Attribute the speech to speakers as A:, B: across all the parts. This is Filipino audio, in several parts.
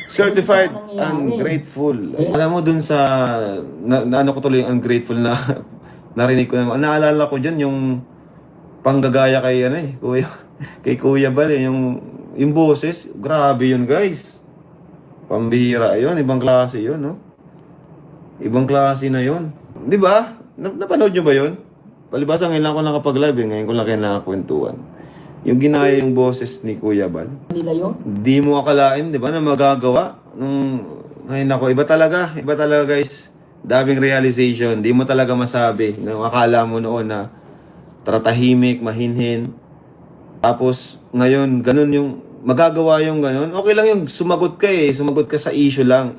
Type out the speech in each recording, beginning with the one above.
A: Certified
B: Ano nangyayari?
A: ungrateful. Alam mo dun sa, ano ko tuloy yung ungrateful na narinig ko naman. Naalala ko dyan yung panggagaya kay, ano kuya, kay Kuya Bal yung boses, grabe yun guys. Pambihira yun, ibang klase yun, no? Ibang klase na yun. Di ba? Napanood nyo ba yun? Palibasa ngayon lang ako nakapag-live ngayon ko lang kayo nakakwentuhan. Yung ginaya yung boses ni Kuya Bal.
B: Nila yun?
A: Di mo akalain, di ba, na magagawa. Ngayon ako, iba talaga guys. Daming realization, di mo talaga masabi. Nung akala mo noon na tatahimik, mahinhin. Tapos, ngayon, ganun yung, magagawa yung ganun. Okay lang yung sumagot ka sumagot ka sa issue lang,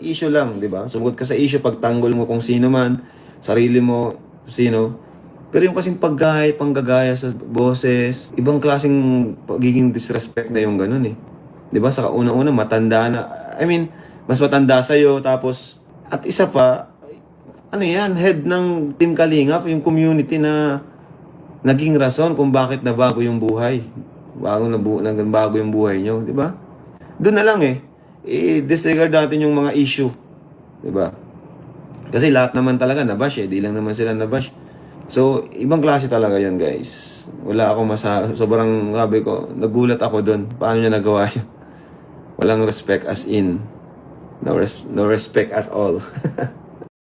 A: di ba? Sumagot ka sa issue, pagtanggol mo kung sino man, sarili mo, sino. Pero yung kasing panggagaya sa boses, ibang klaseng pagiging disrespect na yung ganun eh. 'Di ba? Sa una-una matanda na. I mean, mas matanda sa iyo tapos at isa pa ano 'yan, head ng Team Kalingap, yung community na naging rason kung bakit nabago yung buhay. Bago yung buhay nyo, 'di ba? Doon na lang i-disregard natin yung mga issue, 'di ba? Kasi lahat naman talaga nabash di lang naman sila nabash. So, ibang klase talaga yun, guys. Wala akong sobrang sabi ko, nagulat ako doon. Paano niya nagawa yun? Walang respect as in. No respect at all.